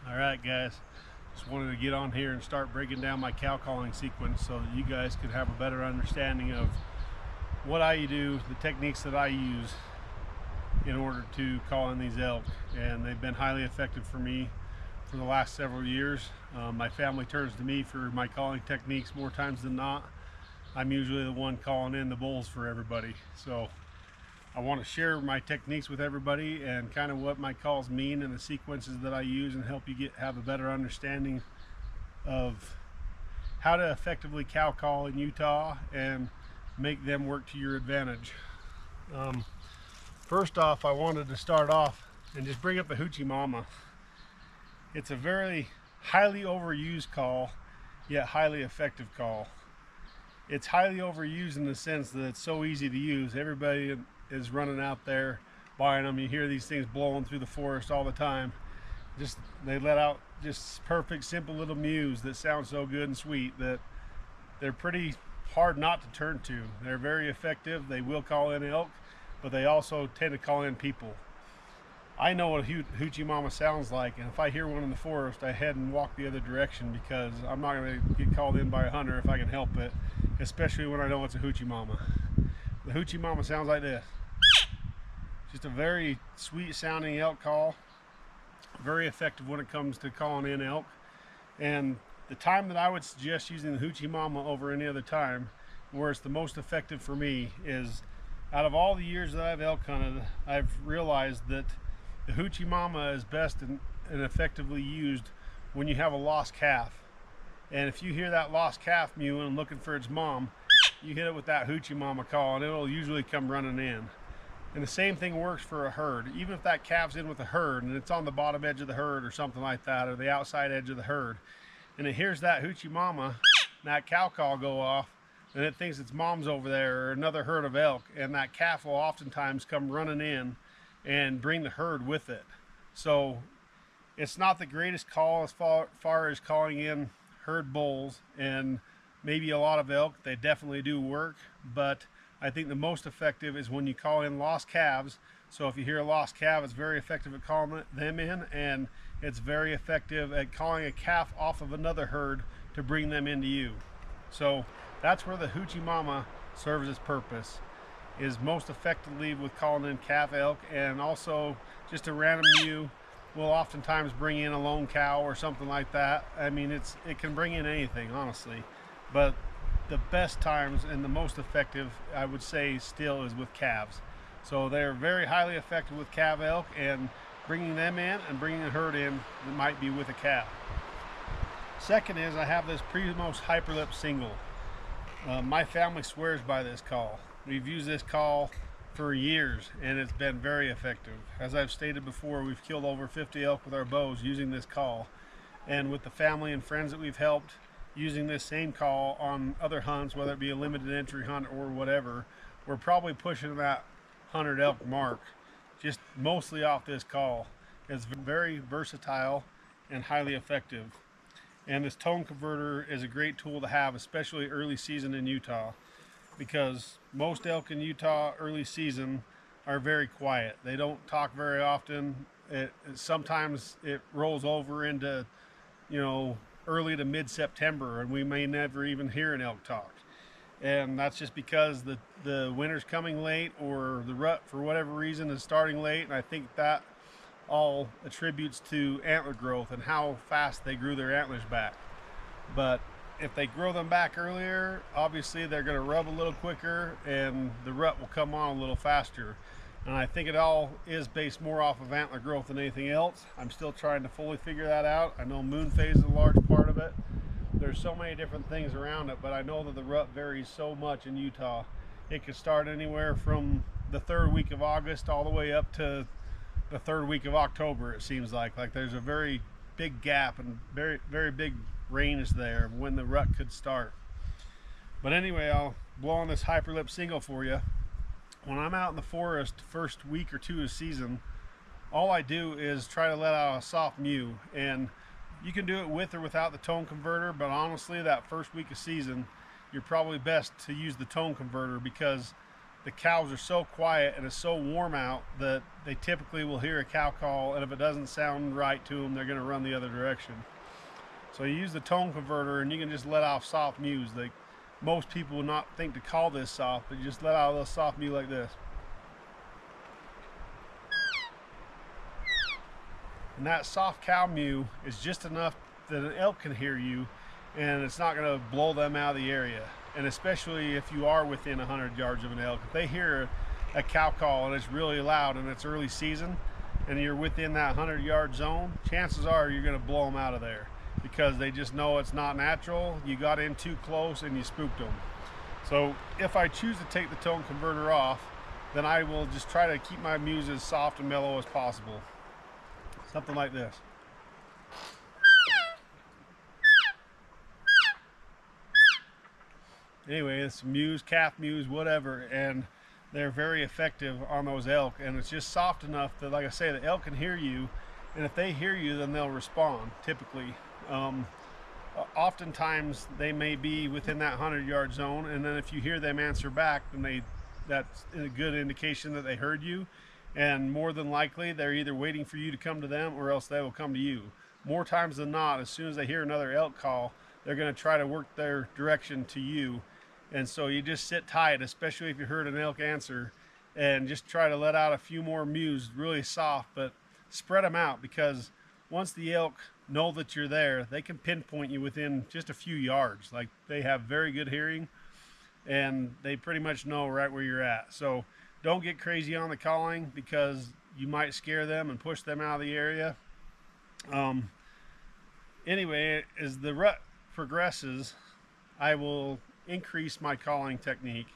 All right, guys, just wanted to get on here and start breaking down my cow calling sequence so that you guys could have a better understanding of what I do, the techniques that I use in order to call in these elk. And they've been highly effective for me for the last several years. My family turns to me for my calling techniques more times than not. I'm usually the one calling in the bulls for everybody. So I want to share my techniques with everybody and kind of what my calls mean and the sequences that I use, and help you have a better understanding of how to effectively cow call in Utah and make them work to your advantage. First off, I wanted to start off and just bring up the Hoochie Mama. It's a very highly overused call, yet highly effective call. It's highly overused in the sense that it's so easy to use. Everybody is running out there buying them. You hear these things blowing through the forest all the time. They let out just perfect, simple little mews that sound so good and sweet that they're pretty hard not to turn to. They're very effective. They will call in elk, but they also tend to call in people. I know what a Hoochie Mama sounds like, and if I hear one in the forest, I head and walk the other direction, because I'm not going to get called in by a hunter if I can help it, especially when I know it's a Hoochie Mama. The Hoochie Mama sounds like this. Just a very sweet sounding elk call. Very effective when it comes to calling in elk. And the time that I would suggest using the Hoochie Mama over any other time, where it's the most effective for me, is out of all the years that I've elk hunted, I've realized that the Hoochie Mama is best and effectively used when you have a lost calf. And if you hear that lost calf mewing and looking for its mom, you hit it with that Hoochie Mama call and it'll usually come running in. And the same thing works for a herd. Even if that calf's in with a herd and it's on the bottom edge of the herd or something like that, or the outside edge of the herd, and it hears that Hoochie Mama and that cow call go off, and it thinks its mom's over there or another herd of elk, and that calf will oftentimes come running in and bring the herd with it. So it's not the greatest call as far as calling in herd bulls and maybe a lot of elk. They definitely do work, but I think the most effective is when you call in lost calves. So if you hear a lost calf, it's very effective at calling them in, and it's very effective at calling a calf off of another herd to bring them into you. So that's where the Hoochie Mama serves its purpose, is most effectively with calling in calf elk. And also just a random mew will oftentimes bring in a lone cow or something like that. I mean, it can bring in anything, honestly, but the best times and the most effective, I would say, still is with calves. So they're very highly effective with calf elk, and bringing them in and bringing a herd in that might be with a calf. Second is, I have this Primos Hyperlip single. My family swears by this call. We've used this call for years and it's been very effective. As I've stated before, we've killed over 50 elk with our bows using this call, and with the family and friends that we've helped using this same call on other hunts, whether it be a limited entry hunt or whatever, we're probably pushing that 100 elk mark just mostly off this call. It's very versatile and highly effective. And this tone converter is a great tool to have, especially early season in Utah, because most elk in Utah early season are very quiet. They don't talk very often. Sometimes it rolls over into, early to mid-September, and we may never even hear an elk talk. And that's just because the winter's coming late, or the rut for whatever reason is starting late. And I think that all attributes to antler growth and how fast they grew their antlers back. But if they grow them back earlier, obviously they're going to rub a little quicker and the rut will come on a little faster. And I think it all is based more off of antler growth than anything else. I'm still trying to fully figure that out. I know moon phase is a large part of it. There's so many different things around it, but I know that the rut varies so much in Utah. It could start anywhere from the third week of August all the way up to the third week of October, it seems like. Like there's a very big gap and very, very big range there of when the rut could start. But anyway, I'll blow on this Hyperlip single for you. When I'm out in the forest first week or two of season, all I do is try to let out a soft mew, and you can do it with or without the tone converter, but honestly that first week of season you're probably best to use the tone converter, because the cows are so quiet and it's so warm out that they typically will hear a cow call, and if it doesn't sound right to them, they're going to run the other direction. So you use the tone converter and you can just let off soft mews. Like, most people would not think to call this soft, but you just let out a little soft mew like this. And that soft cow mew is just enough that an elk can hear you, and it's not going to blow them out of the area. And especially if you are within 100 yards of an elk, if they hear a cow call and it's really loud and it's early season and you're within that 100-yard zone, chances are you're going to blow them out of there, because they just know it's not natural. You got in too close and you spooked them. So if I choose to take the tone converter off, then I will just try to keep my mews as soft and mellow as possible. Something like this. Anyway, it's mews, calf mews, whatever, and they're very effective on those elk. And it's just soft enough that, like I say, the elk can hear you, and if they hear you, then they'll respond typically. Oftentimes they may be within that 100-yard zone, and then if you hear them answer back, then that's a good indication that they heard you. And more than likely, they're either waiting for you to come to them, or else they will come to you. More times than not, as soon as they hear another elk call, they're going to try to work their direction to you. And so you just sit tight, especially if you heard an elk answer, and just try to let out a few more mews, really soft, but spread them out, because once the elk know that you're there, they can pinpoint you within just a few yards. Like, they have very good hearing, and they pretty much know right where you're at. So don't get crazy on the calling, because you might scare them and push them out of the area. Anyway, as the rut progresses, I will increase my calling technique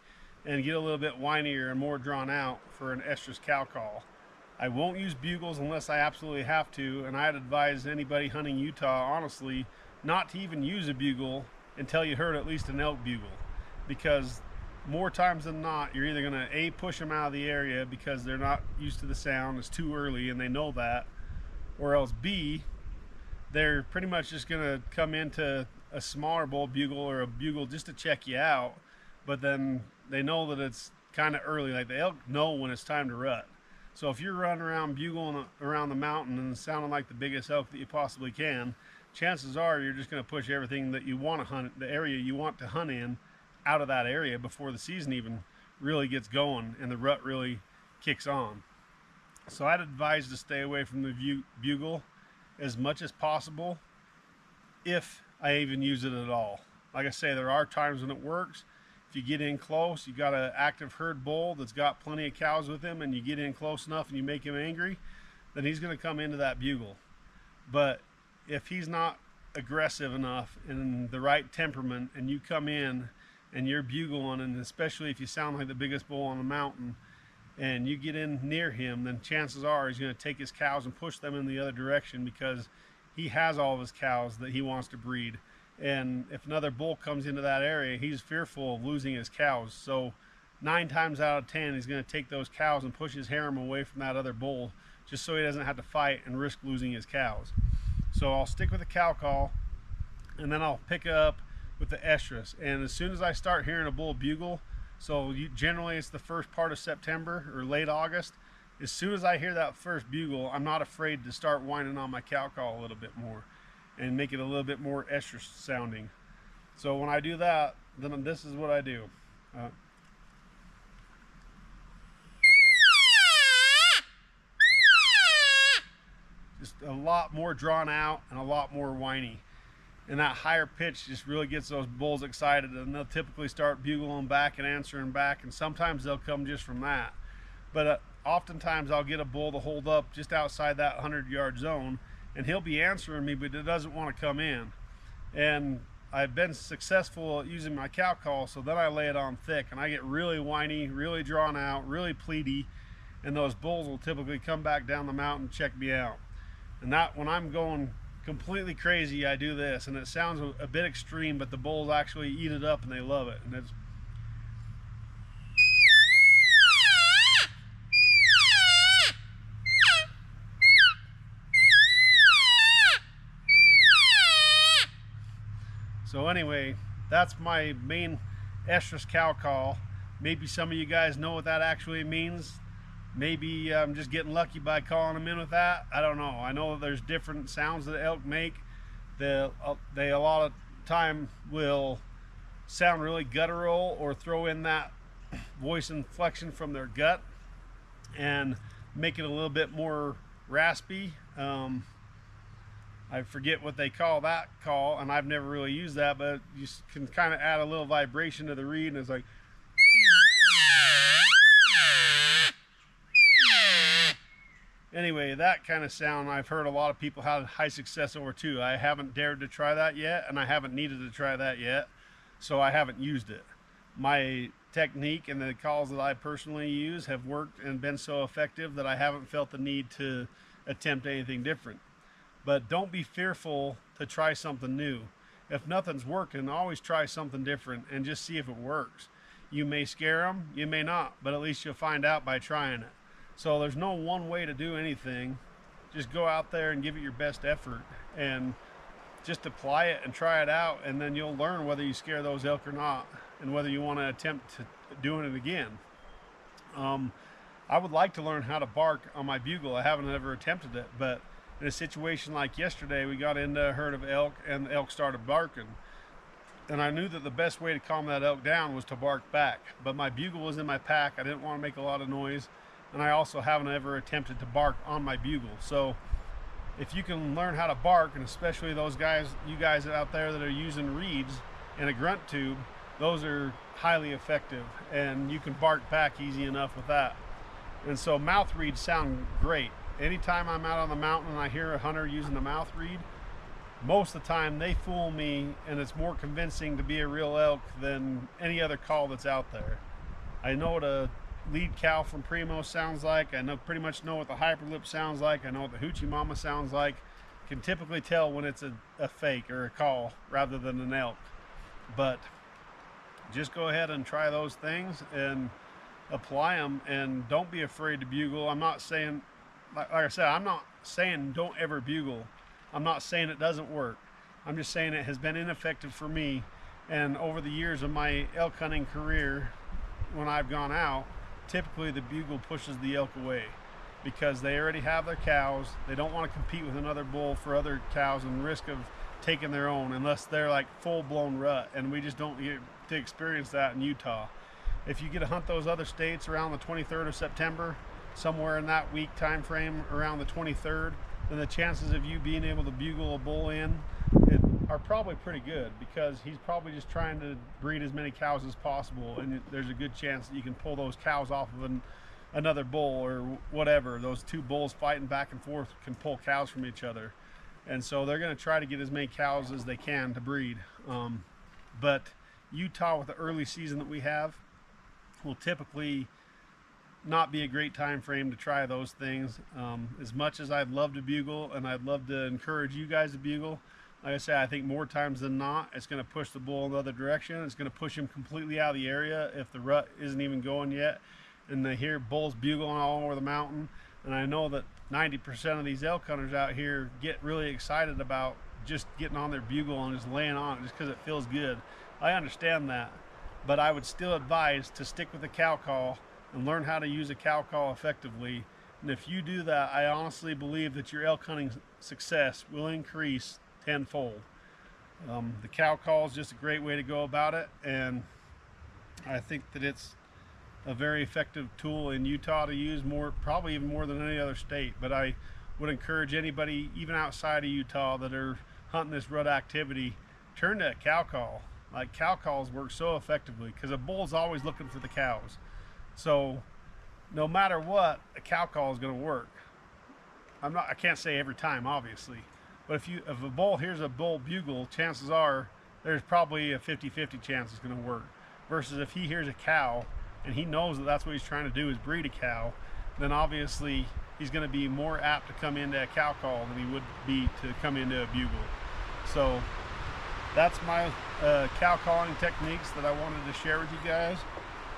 and get a little bit whinier and more drawn out for an estrus cow call. I won't use bugles unless I absolutely have to, and I'd advise anybody hunting Utah, honestly, not to even use a bugle until you heard at least an elk bugle, because more times than not, you're either going to A, push them out of the area because they're not used to the sound, it's too early and they know that, or else B, they're pretty much just going to come into a smaller bull bugle or a bugle just to check you out, but then they know that it's kind of early. Like, the elk know when it's time to rut. So if you're running around bugling around the mountain and sounding like the biggest elk that you possibly can, chances are you're just going to push everything that you want to hunt, the area you want to hunt in, out of that area before the season even really gets going and the rut really kicks on. So I'd advise to stay away from the bugle as much as possible, if I even use it at all. Like I say, there are times when it works. If you get in close, you got an active herd bull that's got plenty of cows with him, and you get in close enough and you make him angry, then he's going to come into that bugle. But if he's not aggressive enough and the right temperament, and you come in and you're bugling, and especially if you sound like the biggest bull on the mountain, and you get in near him, then chances are he's going to take his cows and push them in the other direction, because he has all of his cows that he wants to breed. And if another bull comes into that area, he's fearful of losing his cows. So 9 times out of 10, he's going to take those cows and push his harem away from that other bull, just so he doesn't have to fight and risk losing his cows. So I'll stick with the cow call, and then I'll pick up with the estrus. And as soon as I start hearing a bull bugle, so generally it's the first part of September or late August, as soon as I hear that first bugle, I'm not afraid to start whining on my cow call a little bit more and make it a little bit more estrus sounding. So when I do that, then this is what I do. Just a lot more drawn out and a lot more whiny. And that higher pitch just really gets those bulls excited, and they'll typically start bugling back and answering back, and sometimes they'll come just from that. But oftentimes I'll get a bull to hold up just outside that 100-yard zone, and he'll be answering me, but he doesn't want to come in. And I've been successful at using my cow call, so then I lay it on thick, and I get really whiny, really drawn out, really pleady, and those bulls will typically come back down the mountain and check me out. And that, when I'm going completely crazy, I do this, and it sounds a bit extreme, but the bulls actually eat it up and they love it. And it's so anyway, that's my main estrus cow call. Maybe some of you guys know what that actually means. Maybe I'm just getting lucky by calling them in with that. I don't know. I know that there's different sounds that elk make. They a lot of time will sound really guttural or throw in that voice inflection from their gut and make it a little bit more raspy. I forget what they call that call, and I've never really used that, but you can kind of add a little vibration to the reed, and it's like, anyway, that kind of sound I've heard a lot of people have high success over too. I haven't dared to try that yet, and I haven't needed to try that yet, so I haven't used it. My technique and the calls that I personally use have worked and been so effective that I haven't felt the need to attempt anything different. But don't be fearful to try something new. If nothing's working, always try something different and just see if it works. You may scare them, you may not, but at least you'll find out by trying it. So there's no one way to do anything. Just go out there and give it your best effort and just apply it and try it out, and then you'll learn whether you scare those elk or not and whether you want to attempt to doing it again. I would like to learn how to bark on my bugle. I haven't ever attempted it, but in a situation like yesterday, we got into a herd of elk and the elk started barking. And I knew that the best way to calm that elk down was to bark back. But my bugle was in my pack. I didn't want to make a lot of noise. And I also haven't ever attempted to bark on my bugle. So if you can learn how to bark, and especially those guys, you guys out there that are using reeds and a grunt tube, those are highly effective. And you can bark back easy enough with that. And so mouth reeds sound great. Anytime I'm out on the mountain and I hear a hunter using the mouth reed, most of the time they fool me, and it's more convincing to be a real elk than any other call that's out there. I know what a lead cow from Primo sounds like. I pretty much know what the hyperlip sounds like. I know what the hoochie mama sounds like. Can typically tell when it's a fake or a call rather than an elk. But just go ahead and try those things and apply them, and don't be afraid to bugle. I'm not saying, like I said, I'm not saying don't ever bugle. I'm not saying it doesn't work. I'm just saying it has been ineffective for me. And over the years of my elk hunting career, when I've gone out, typically the bugle pushes the elk away because they already have their cows. They don't want to compete with another bull for other cows and risk of taking their own unless they're like full-blown rut, and we just don't get to experience that in Utah. If you get to hunt those other states around the 23rd of September, somewhere in that week time frame around the 23rd, then the chances of you being able to bugle a bull in are probably pretty good, because he's probably just trying to breed as many cows as possible, and there's a good chance that you can pull those cows off of another bull or whatever. Those two bulls fighting back and forth can pull cows from each other, and so they're going to try to get as many cows as they can to breed. But Utah, with the early season that we have, will typically not be a great time frame to try those things. As much as I'd love to bugle and I'd love to encourage you guys to bugle, like I say, I think more times than not it's going to push the bull in the other direction. It's going to push him completely out of the area if the rut isn't even going yet, and they hear bulls bugling all over the mountain. And I know that 90% of these elk hunters out here get really excited about just getting on their bugle and just laying on it just because it feels good. I understand that, but I would still advise to stick with the cow call and learn how to use a cow call effectively. And if you do that, I honestly believe that your elk hunting success will increase tenfold. The cow call is just a great way to go about it, and I think that it's a very effective tool in Utah to use, probably even more than any other state. But I would encourage anybody, even outside of Utah, that are hunting this rut activity, turn to a cow call. Like, cow calls work so effectively because a bull's always looking for the cows. So no matter what, a cow call is going to work. I can't say every time, obviously, but if a bull hears a bull bugle, chances are there's probably a 50-50 chance it's going to work. Versus if he hears a cow and he knows that that's what he's trying to do is breed a cow, then obviously he's going to be more apt to come into a cow call than he would be to come into a bugle. So that's my cow calling techniques that I wanted to share with you guys.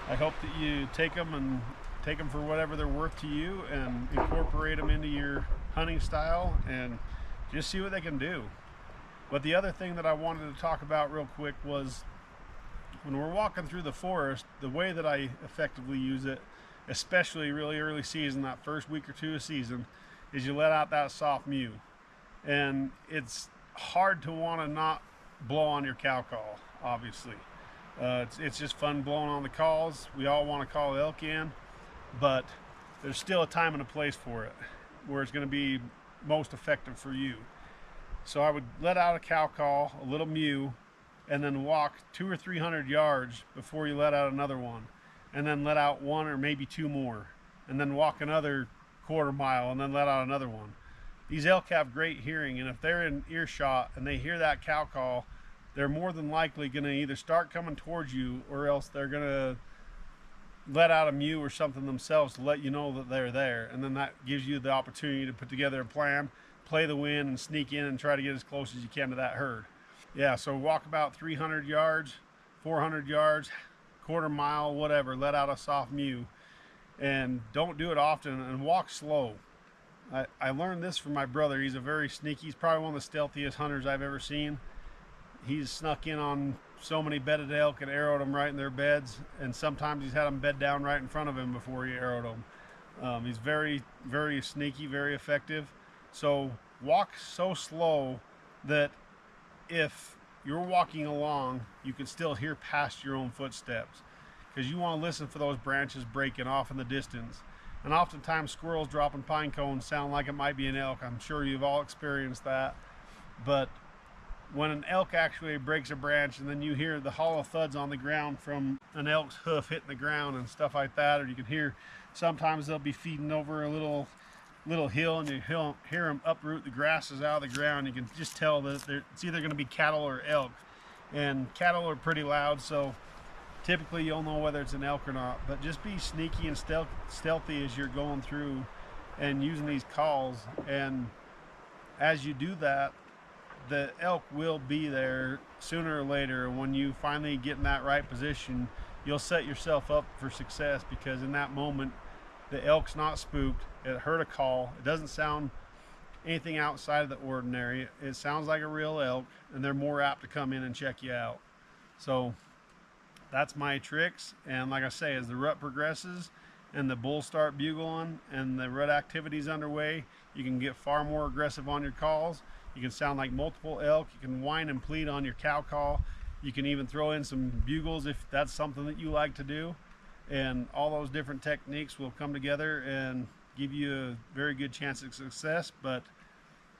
I hope that you take them for whatever they're worth to you and incorporate them into your hunting style and just see what they can do. But the other thing that I wanted to talk about real quick was when we're walking through the forest, the way that I effectively use it, especially really early season, that first week or two of season, is you let out that soft mew. And it's hard to want to not blow on your cow call, obviously. It's just fun blowing on the calls. We all want to call elk in, but there's still a time and a place for it where it's going to be most effective for you. So I would let out a cow call, a little mew, and then walk 200 or 300 yards before you let out another one, and then let out one or maybe two more, and then walk another quarter mile and then let out another one. These elk have great hearing, and if they're in earshot and they hear that cow call, they're more than likely going to either start coming towards you, or else they're going to let out a mew or something themselves to let you know that they're there. And then that gives you the opportunity to put together a plan, play the wind, and sneak in and try to get as close as you can to that herd. Yeah, so walk about 300 yards, 400 yards, quarter mile, whatever, let out a soft mew. And don't do it often, and walk slow. I learned this from my brother. He's a very sneaky, he's probably one of the stealthiest hunters I've ever seen. He's snuck in on so many bedded elk and arrowed them right in their beds, and sometimes he's had them bed down right in front of him before he arrowed them. He's very, very sneaky, very effective. So walk so slow that if you're walking along, you can still hear past your own footsteps, because you want to listen for those branches breaking off in the distance. And oftentimes squirrels dropping pine cones sound like it might be an elk. I'm sure you've all experienced that. But when an elk actually breaks a branch, and then you hear the hollow thuds on the ground from an elk's hoof hitting the ground and stuff like that, or you can hear sometimes they'll be feeding over a little hill, and you hear them uproot the grasses out of the ground. You can just tell that it's either going to be cattle or elk. And cattle are pretty loud, so typically you'll know whether it's an elk or not. But just be sneaky and stealthy as you're going through and using these calls. And as you do that, the elk will be there sooner or later. When you finally get in that right position, you'll set yourself up for success, because in that moment the elk's not spooked. It heard a call. It doesn't sound anything outside of the ordinary. It sounds like a real elk, and they're more apt to come in and check you out. So that's my tricks. And like I say, as the rut progresses and the bulls start bugling and the rut activity's underway, you can get far more aggressive on your calls. You can sound like multiple elk. You can whine and plead on your cow call. You can even throw in some bugles if that's something that you like to do. And all those different techniques will come together and give you a very good chance of success. But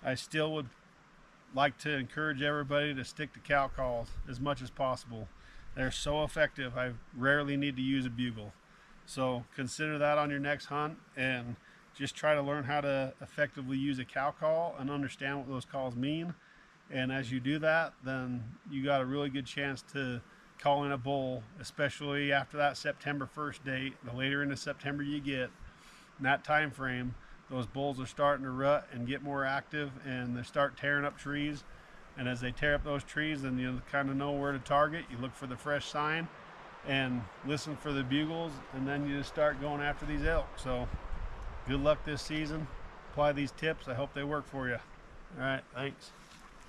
I still would like to encourage everybody to stick to cow calls as much as possible. They're so effective. I rarely need to use a bugle. So consider that on your next hunt, and just try to learn how to effectively use a cow call and understand what those calls mean. And as you do that, then you got a really good chance to call in a bull, especially after that September 1st date. The later into September you get, in that time frame, those bulls are starting to rut and get more active, and they start tearing up trees. And as they tear up those trees, then you kind of know where to target. You look for the fresh sign and listen for the bugles, and then you just start going after these elk. So good luck this season. Apply these tips. I hope they work for you. All right, thanks.